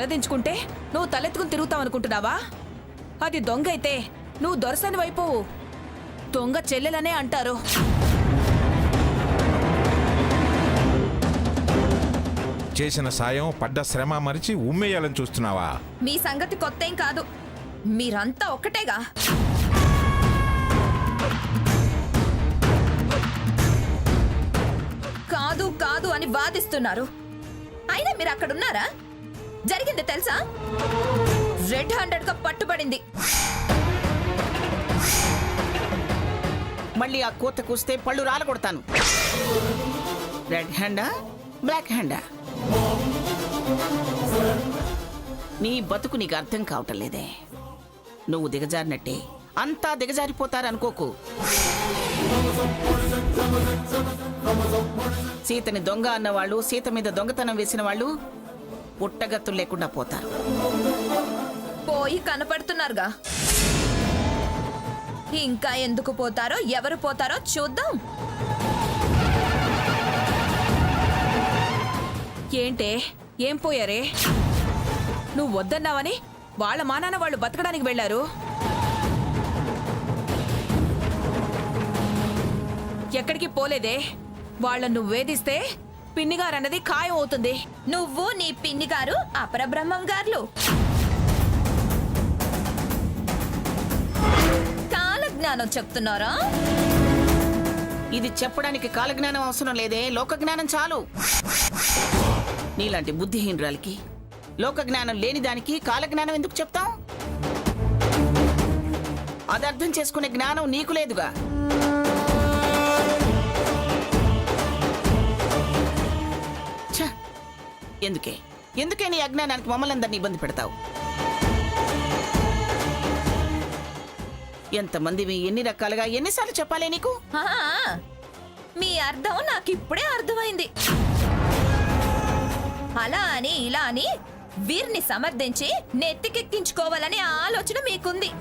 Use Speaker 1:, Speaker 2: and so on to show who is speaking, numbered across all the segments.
Speaker 1: తలదించుకుంటే నువ్వు తలెత్తుకుని తిరుగుతావనుకుంటున్నావా? అది దొంగ అయితే నువ్వు దొరసని వైపోవు. దొంగ చెల్లెలనే అంటారు.
Speaker 2: చేసిన సాయం పడ్డ శ్రమ మరిచి ఉమ్మేయాలని చూస్తున్నావా?
Speaker 3: మీ సంగతి కొత్తేం కాదు, మీరంతా ఒక్కటేగా. కాదు కాదు అని వాదిస్తున్నారు. అయినా మీరు అక్కడున్నారా? జరిగింది తెలుసా? రెడ్ హ్యాండెడ్ గా పట్టుబడింది.
Speaker 4: మళ్ళీ ఆ కోత కూస్తే పళ్ళు రాలగొడతాను. Red హ్యాండా black హ్యాండా? నీ బతుకు నీకు అర్థం కావటం లేదే. నువ్వు దిగజారినట్టే అంతా దిగజారిపోతారనుకోకు. సీతని దొంగ అన్నవాళ్ళు, సీత మీద దొంగతనం వేసిన వాళ్ళు పుట్టగత్తులు లేకుండా పోతారు.
Speaker 3: పోయి కనపడుతున్నారుగా. ఇంకా ఎందుకు పోతారో, ఎవరు పోతారో చూద్దాం.
Speaker 1: ఏంటే ఏం పోయారే? నువ్వు వద్దన్నావని వాళ్ళ మానాన్న వాళ్ళు బతకడానికి వెళ్లారు. ఎక్కడికి పోలేదే. వాళ్ళను నువ్వు వేధిస్తే పిన్నిగారన్నది ఖాయం అవుతుంది.
Speaker 3: నువ్వు నీ పిన్ని గారు అపరబ్రహ్మం గారు కాలజ్ఞానం చెప్తున్నారా?
Speaker 4: ఇది చెప్పడానికి కాలజ్ఞానం అవసరం లేదే, లోకజ్ఞానం చాలు. నీలాంటి బుద్ధిహీనురాలికి లోకజ్ఞానం లేని దానికి కాలజ్ఞానం ఎందుకు చెప్తాం? అది అర్థం చేసుకునే జ్ఞానం నీకు లేదుగా. ఎందుకే నీ అజ్ఞానానికి మమ్మల్ని అందరినీ ఇబ్బంది పెడతావు? ఎంతమందివి, ఎన్ని రకాలుగా, ఎన్నిసార్లు చెప్పాలే నీకు?
Speaker 3: మీ అర్థం నాకు ఇప్పుడే అర్థమైంది. అలా అని ఇలా అని వీరిని సమర్థించి నెత్తికెక్కించుకోవాలనే ఆలోచన మీకుంది.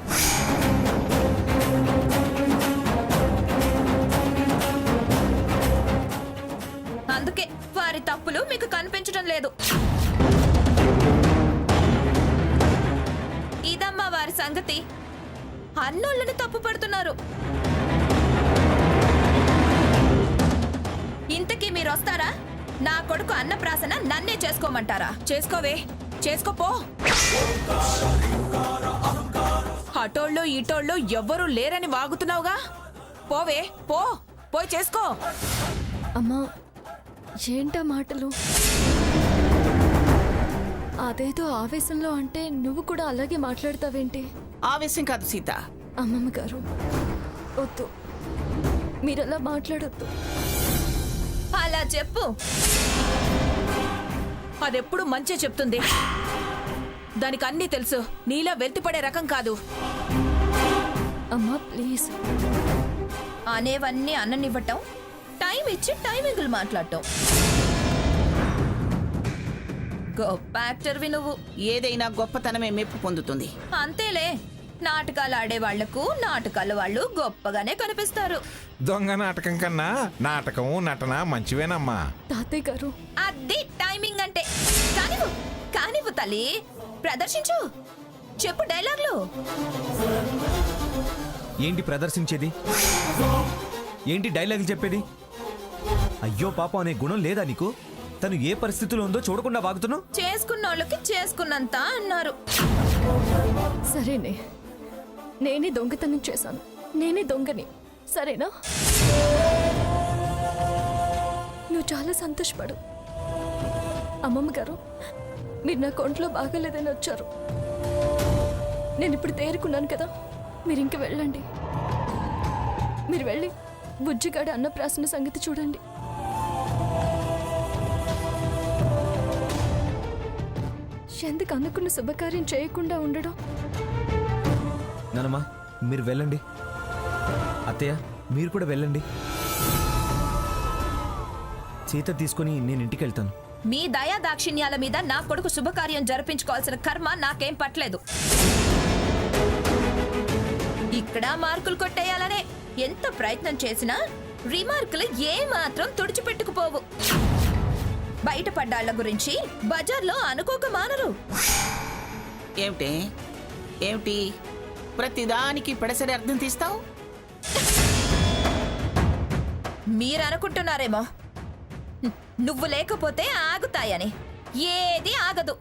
Speaker 3: అందుకే వారి తప్పులు మీకు కనిపించడం లేదు. ఇదమ్మా వారి సంగతి. అన్నోళ్ళని తప్పు పడుతున్నారు. ఇంతకీ మీరు వస్తారా? నా కొడుకు అన్నప్రాసన నన్నే చేసుకోమంటారా?
Speaker 1: చేసుకోవే, చేసుకోపో. అటోళ్ళు ఇటోళ్ళు ఎవ్వరూ లేరని వాగుతున్నావుగా. పోవే, పోయి చేసుకో.
Speaker 5: అమ్మా, ఏంటా మాటలు? అదేదో ఆవేశంలో అంటే నువ్వు కూడా అలాగే మాట్లాడతావేంటి?
Speaker 4: ఆవేశం కాదు సీత.
Speaker 5: అమ్మమ్మ గారు వద్దు, మీరలా మాట్లాడొద్దు.
Speaker 3: అలా చెప్పు.
Speaker 1: అదెప్పుడు మంచి చెప్తుంది. దానికి అన్నీ తెలుసు. నీలా వెళ్తిపడే రకం కాదు.
Speaker 5: అమ్మా ప్లీజ్.
Speaker 3: అనేవన్నీ అన్ననివ్వటం, టైం ఇచ్చి టైమింగులు మాట్లాడటం. గొప్ప యాక్టర్వి నువ్వు.
Speaker 4: ఏదైనా గొప్పతనమే మెప్పు పొందుతుంది.
Speaker 3: అంతేలే, నాటకాలు ఆడే వాళ్లకు నాటకాల వాళ్ళు గొప్పగానే కనిపిస్తారు.
Speaker 2: దొంగ నాటకం కన్నా నాటకం నటన మంచివేనమ్మా.
Speaker 5: తాతయ్య గారు,
Speaker 3: అది టైమింగ్ అంటే. కానివ్వు తల్లి, ప్రదర్శించు. చెప్పు డైలాగ్లు.
Speaker 6: ఏంటి ప్రదర్శించేది? ఏంటి డైలాగులు చెప్పేది? అయ్యో పాపం అనే గుణం లేదా నీకు? తను ఏ పరిస్థితిలో ఉందో చూడకుండా వాగుతున్నావు.
Speaker 3: చేసుకున్నోళ్ళకి చేసుకున్నంత అన్నారు.
Speaker 5: సరేనే, నేనే దొంగతనం చేశాను, నేనే దొంగని, సరేనా? నువ్వు చాలా సంతోషపడు. అమ్మమ్మ గారు, మీరు నా కొంట్లో బాగాలేదని వచ్చారు. నేను ఇప్పుడు తేరుకున్నాను కదా, మీరు ఇంక వెళ్ళండి. మీరు వెళ్ళి బుజ్జిగాడి అన్నప్రాసన సంగతి చూడండి. ఎందుకు అనుకున్న శుభకార్యం చేయకుండా ఉండడం?
Speaker 6: నానమ్మా మీరు వెళ్ళండి. అత్తయ్య మీరు కూడా వెళ్ళండి. సీత తీసుకుని నేను ఇంటికి వెళ్తాను.
Speaker 3: మీ దయా దాక్షిణ్యాల మీద నా కొడుకు శుభకార్యం జరిపించుకోవాల్సిన కర్మ నాకేం పట్టలేదు. ఇక్కడ మార్కులు కొట్టేయాలనే ఎంత ప్రయత్నం చేసినా రిమార్కులు ఏ మాత్రం తుడిచిపెట్టుకుపోవు. బయటపడ్డాళ్ల గురించి బజార్లో అనుకోక మానరు.
Speaker 4: ఏమిటి ఏమిటి ప్రతిదానికి పెడసరి అర్థం తీస్తావు?
Speaker 3: మీరు అనుకుంటున్నారేమో నువ్వు లేకపోతే ఆగుతాయని. ఏది ఆగదు.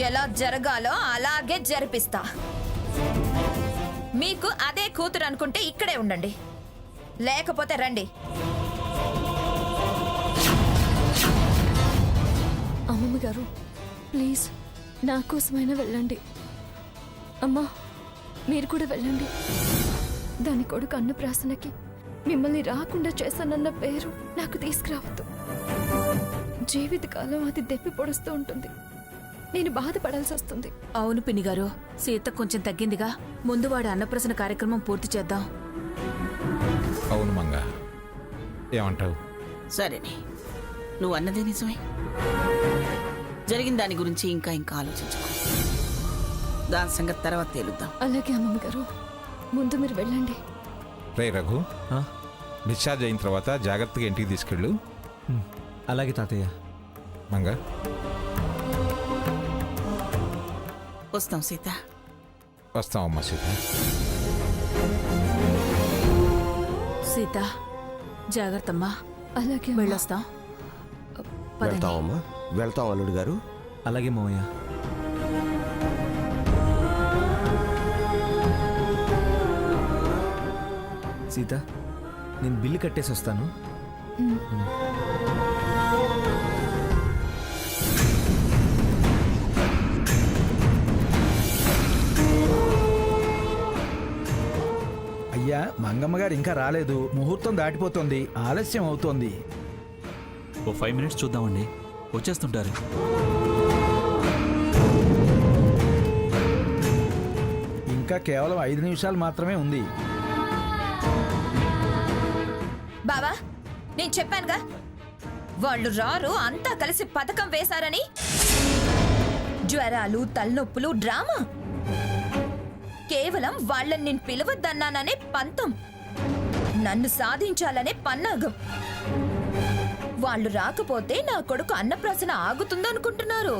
Speaker 3: ఎలా జరగాలో అలాగే జరిపిస్తా. మీకు అదే కూతురు అనుకుంటే ఇక్కడే ఉండండి, లేకపోతే రండి.
Speaker 5: అమ్మమ్మ గారు ప్లీజ్ నా కోసమైనా వెళ్ళండి. అమ్మా మీరు కూడా వెళ్ళండి. దాని కొడుకు అన్నప్రాసనకి మిమ్మల్ని రాకుండా చేశానన్న పేరు నాకు తీసుకురావద్దు. జీవితకాలం అది దెప్పి పొడుస్తూ ఉంటుంది. నేను బాధపడాల్సి వస్తుంది.
Speaker 1: అవును పిన్ని గారు, సీత కొంచెం తగ్గిందిగా. ముందు వాడి అన్నప్రసన్న కార్యక్రమం పూర్తి చేద్దాం.
Speaker 2: అవును మంగ, ఏమంటావు?
Speaker 4: సరేనే, నువ్వు అన్నదే నిజమే. జరిగిన దాని గురించి ఇంకా ఆలోచించుకో. దాని సంగతి తర్వాత తేలుద్దాం.
Speaker 5: అలాగే అమ్మమ్మ గారు, ముందు మీరు వెళ్ళండి.
Speaker 2: రే రఘు,
Speaker 6: ఆ?
Speaker 2: డిశ్చార్జ్ అయిన తర్వాత జాగ్రత్తగా ఇంటికి తీసుకెళ్ళు.
Speaker 6: అలాగే తాతయ్య.
Speaker 2: మంగ,
Speaker 4: వస్తాం సీత.
Speaker 2: వస్తామమ్మా సీత.
Speaker 1: సీత జాగ్రత్తమ్మా.
Speaker 5: అలాగే అమ్మా.
Speaker 1: వెళ్ళొస్తాం. పదండి.
Speaker 7: వెళ్తామమ్మా, వెళ్తాం అల్లుడు గారు.
Speaker 6: అలాగే మావయ్య. సీత, నేను బిల్లు కట్టేసి వస్తాను.
Speaker 8: అయ్యా మంగమ్మ గారు ఇంకా రాలేదు. ముహూర్తం దాటిపోతుంది, ఆలస్యం అవుతోంది.
Speaker 9: ఓ 5 minutes చూద్దామండి, వచ్చేస్తుంటారు.
Speaker 8: ఇంకా కేవలం 5 నిమిషాలు మాత్రమే ఉంది.
Speaker 3: బావా నేను చెప్పానుగా, వాళ్ళు రారు, అంతా కలిసి పథకం వేశారని. జ్వరాలు, తలనొప్పులు, డ్రామా. కేవలం వాళ్ళని నేను పిలవద్దన్నాననే పంతం, నన్ను సాధించాలనే పన్నాగం. వాళ్ళు రాకపోతే నా కొడుకు అన్నప్రాసన ఆగుతుందనుకుంటున్నారు.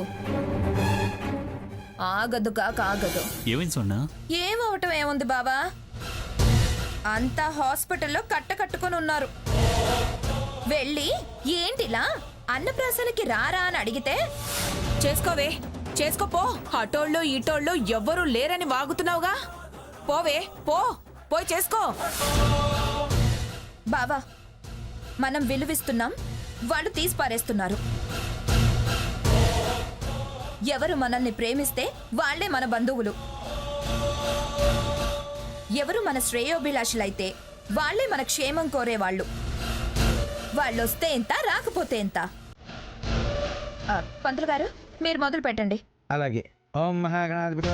Speaker 3: ఆగదు కాక ఆగదు.
Speaker 9: ఏమైంది సొన్నా?
Speaker 3: ఏమవటం ఏముంది బావా, అంతా హాస్పిటల్లో కట్టుకొని ఉన్నారు. వెళ్ళి ఏంటిలా అన్నప్రాసనకి రారా అని అడిగితే,
Speaker 1: చేసుకోవే, చేసుకోపో. అటోళ్ళు ఇటోళ్ళు ఎవ్వరూ లేరని వాగుతున్నావుగా. పోవే, పోయి చేసుకో.
Speaker 3: బావా మనం విలువిస్తున్నాం, వాళ్ళు తీసి పారేస్తున్నారు. ఎవరు మనల్ని ప్రేమిస్తే వాళ్లే మన బంధువులు, ఎవరు మన శ్రేయోభిలాషులైతే వాళ్లే మన క్షేమం కోరేవాళ్ళు. వాళ్ళొస్తే ఎంత, రాకపోతే ఎంత. పంతులు గారు మీరు మొదలు పెట్టండి.
Speaker 8: అలాగే. ఓం మహాగణాధిపతి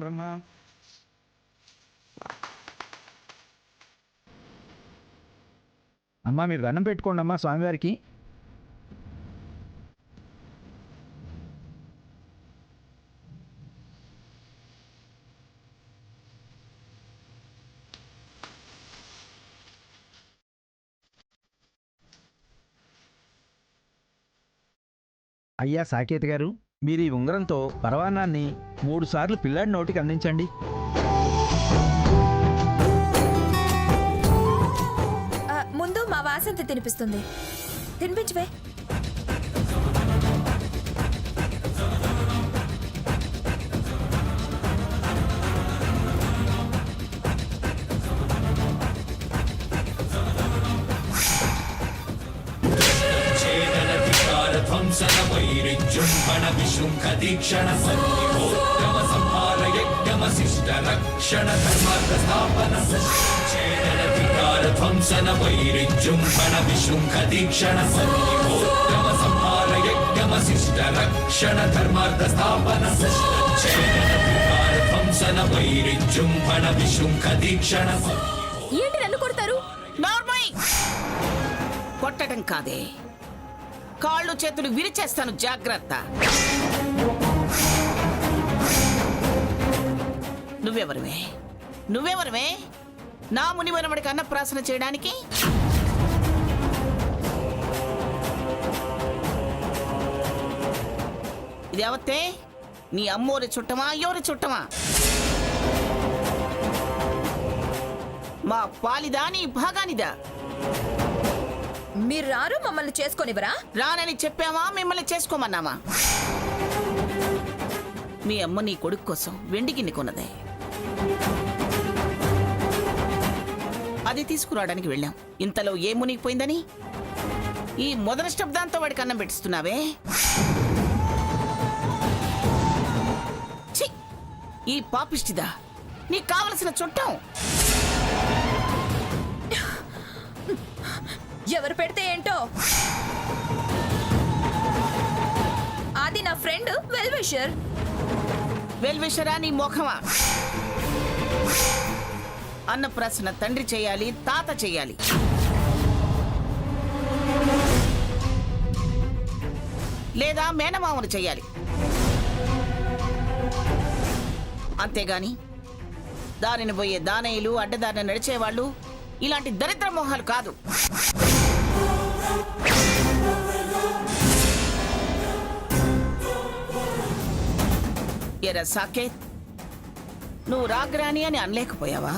Speaker 8: బ్రహ్మ. అమ్మా మీరు దండం పెట్టుకోండి అమ్మా స్వామివారికి. అయ్యా సాకేత్ గారు, మీరు ఈ ఉంగరంతో పరవాన్నాన్ని 3 సార్లు పిల్లాడి నోటికి అందించండి.
Speaker 3: ముందు మా వాసంతి తినిపిస్తుంది, తినిపించవే.
Speaker 5: ఏంటి నన్ను కొడతారు?
Speaker 4: నార్మల్ కొట్టడం కాదే, కాళ్ళు చేతులు విరిచేస్తాను, జాగ్రత్త. నువ్వెవరివే నా మునిమనవడికి అన్నప్రాసన చేయడానికి ఇది అవతే నీ అమ్మోరి చుట్టమా అయ్యోరి చుట్టమా? మా పాలిదా నీ భాగానిదా?
Speaker 3: మీరు రారు, మమ్మల్ని చేసుకొనివరా?
Speaker 4: రానని చెప్పామా, మిమ్మల్ని చేసుకోమన్నామా? మీ అమ్మ నీ కొడుకు కోసం వెండి గిన్నె కొన్నదే, అది తీసుకురావడానికి వెళ్ళాం. ఇంతలో ఏ మునిగిపోయిందని ఈ మొదటి శబ్దాంతో వాడికి అన్నం పెట్టిస్తున్నావే? ఛీ! ఈ పాపిష్టిదా నీకు కావలసిన చుట్టం?
Speaker 3: ఎవరు పెడితే ఏంటో. అది నా ఫ్రెండ్ వెల్ విషర్.
Speaker 4: వెల్విషరా నీ మోఖమా? అన్నప్రాసన తండ్రి చేయాలి, తాత చేయాలి. లేదా మేనమామను చేయాలి. అంతేగాని దారిని పోయే దానయ్యలు, అడ్డదారిన నడిచేవాళ్ళు ఇలాంటి దరిద్ర మోహాలు కాదు. ఎరా సాకేత్, నువ్వు రాగ్రాని అని అనలేకపోయావా?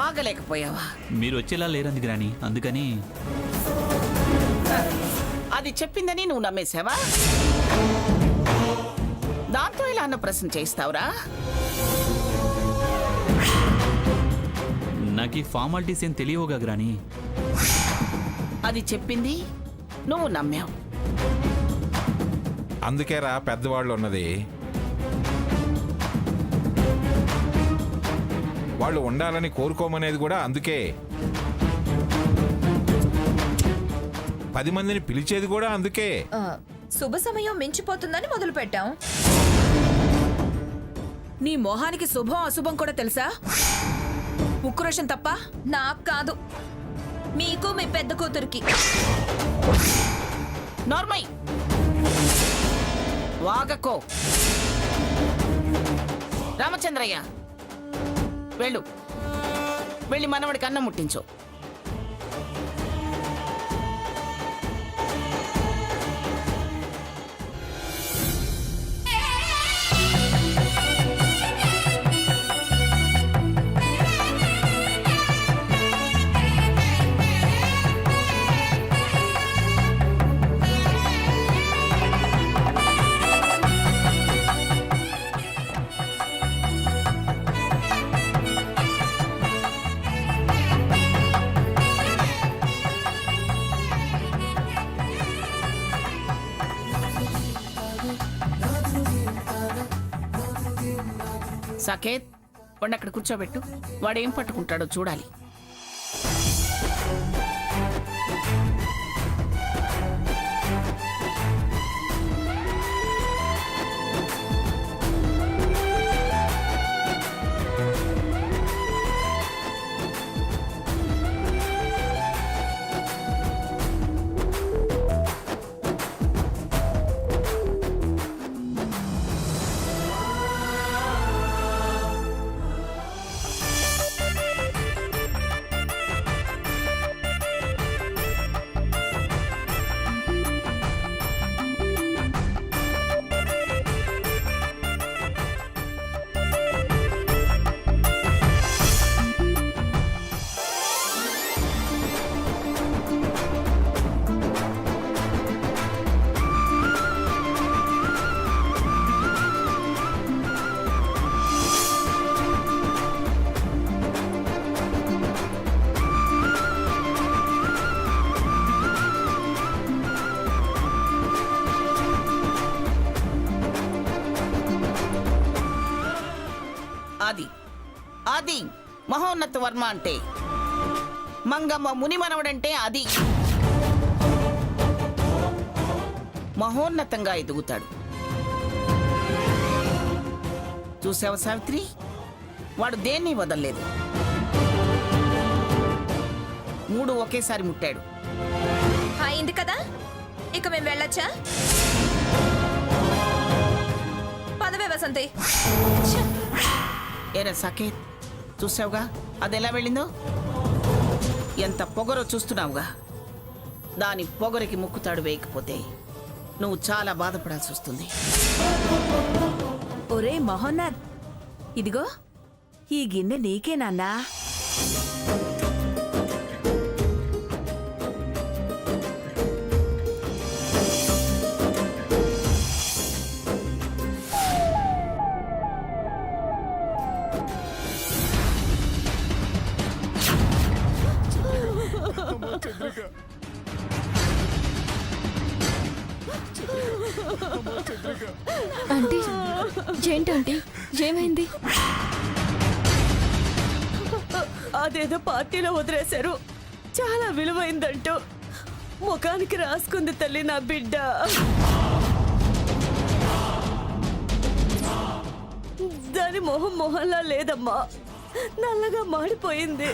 Speaker 4: ఆగలేకపోయావా?
Speaker 9: మీరు వచ్చేలా లేరంది గ్రాని, అందుకని.
Speaker 4: అది చెప్పిందని నువ్వు నమ్మేశావా? దాంతో ఇలా అన్న ప్రశ్న చేస్తావురా?
Speaker 9: నాకు ఈ ఫార్మాలిటీస్ ఏం తెలియవుగా గ్రాని.
Speaker 4: అది చెప్పింది నువ్వు నమ్మావు.
Speaker 2: అందుకేరా పెద్దవాళ్ళు ఉన్నది. వాళ్ళు ఉండాలని కోరుకోమనేది కూడా అందుకే. 10 మందిని పిలిచేది కూడా అందుకే.
Speaker 3: శుభ సమయం మించిపోతుందని మొదలు పెట్టాం.
Speaker 1: నీ మొహానికి శుభం అశుభం కూడా తెలుసా? ఉక్రోషం తప్ప.
Speaker 3: నాకు కాదు, మీకు మీ పెద్ద కూతురికి.
Speaker 4: నార్మల్ వాగకో. రామచంద్రయ్య, వెళ్ళి మనవడికి అన్నం ముట్టించు. సాకేత్, వాడిని అక్కడ కూర్చోబెట్టు. వాడేం పట్టుకుంటాడో చూడాలి. అది మహోన్నత వర్మ అంటే, మంగమ్మ మునిమనవడంటే అది. మహోన్నతంగా ఎదుగుతాడు. చూసావా సావిత్రి, వాడు దేన్ని వదల్లేదు. 3 ఒకేసారి ముట్టాడు.
Speaker 3: అయింది కదా, ఇక మేము వెళ్ళొచ్చా? పదవే వసంతి. ఛ!
Speaker 4: ఏరా సాకేత్, చూసావుగా అది ఎలా వెళ్ళిందో? ఎంత పొగరో చూస్తున్నావుగా. దాని పొగరికి ముక్కుతాడు వేయకపోతే నువ్వు చాలా బాధపడాల్సి వస్తుంది.
Speaker 1: ఒరే మహోన్నత్, ఇదిగో ఈ గిన్నె నీకేనాన్నా?
Speaker 5: ఆంటీ ఏంటంటీ ఏమైంది?
Speaker 10: అదేదో పార్టీలో వదిలేశారు. చాలా విలువైందంటూ ముఖానికి రాసుకుంది తల్లి నా బిడ్డ. దాని మొహంలా లేదమ్మా, నల్లగా మాడిపోయింది.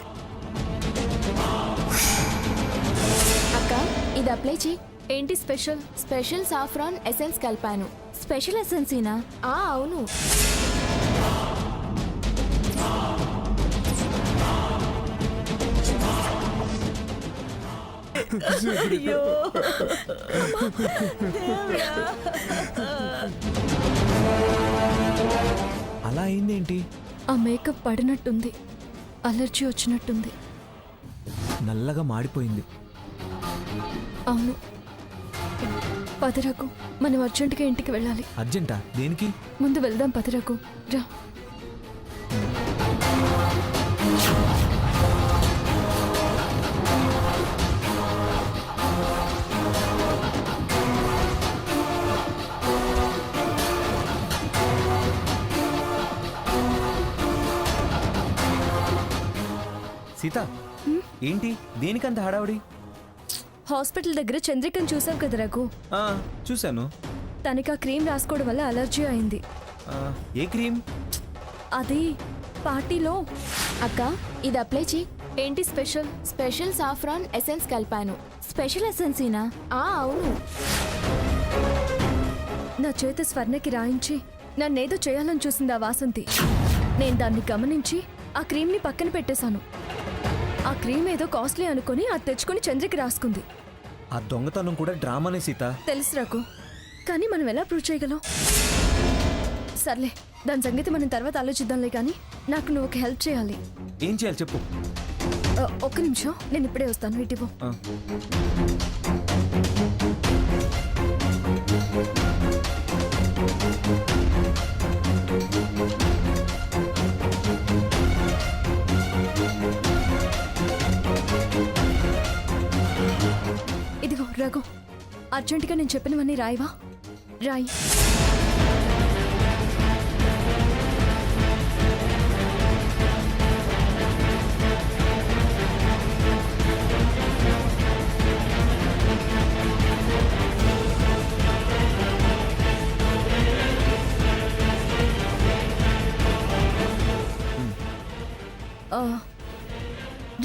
Speaker 5: అక్క ఇది అప్లై చేయి. ఏంటి స్పెషల్? స్పెషల్ సాఫ్రాన్ ఎసెన్స్ కలిపాను. స్పెషల్ ఎసెన్సీనా? అవును.
Speaker 10: అయ్యో
Speaker 6: అలా అయిందేంటి?
Speaker 5: ఆ మేకప్ పడినట్టుంది, అలర్జీ వచ్చినట్టుంది.
Speaker 6: నల్లగా మాడిపోయింది.
Speaker 5: అవును. పదిరకు మనం అర్జెంటుగా ఇంటికి వెళ్ళాలి.
Speaker 6: అర్జెంటా? దేనికి?
Speaker 5: ముందు వెళ్దాం పదిరకు, రా.
Speaker 6: సీత, ఏంటి దేనికంత హడావుడి?
Speaker 5: హాస్పిటల్ దగ్గర చంద్రికను చూసావు కదా రఘు?
Speaker 6: ఆ, చూశాను.
Speaker 5: తనకి ఆ క్రీమ్ రాసుకోవడం వల్ల అలర్జీ అయింది.
Speaker 6: ఆ, ఏ క్రీమ్?
Speaker 5: అది పార్టీలో. అక్క ఇది అప్లై చేయి. ఏంటి స్పెషల్? స్పెషల్ సాఫ్రాన్ ఎసెన్స్ కలిపాను. స్పెషల్ ఎసెన్సీనా? అవును. నా చేత స్వర్ణకి రాయించి నన్నేదో చేయాలని చూసింది ఆ వాసంతి. నేను దాన్ని గమనించి ఆ క్రీమ్ని పక్కన పెట్టేశాను. ఆ క్రీమ్ ఏదో కాస్ట్లీ అనుకుని అది తెచ్చుకుని చంద్రకి రాసుకుంది.
Speaker 6: ఆ దొంగతనం కూడా డ్రామానే సీత.
Speaker 5: తెలుసు రాకు, కానీ మనం ఎలా ప్రూవ్ చేయగలం? సర్లే, దాని సంగతి మనం తర్వాత ఆలోచిద్దాంలే. కానీ నాకు నువ్వు ఒక హెల్ప్ చేయాలి.
Speaker 6: ఏం చేయాలి చెప్పు.
Speaker 5: ఒక్క నిమిషం, నేను ఇప్పుడే వస్తాను. ఇటివో.
Speaker 6: ఆ.
Speaker 5: ఇదిగో రఘు, అర్జెంటుగా నేను చెప్పినవన్నీ రాయివా? రాయి.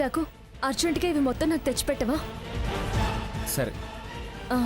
Speaker 5: రఘు, అర్జెంటుగా ఇవి మొత్తం నాకు తెచ్చిపెట్టవా?
Speaker 6: సరే.
Speaker 5: ఆ.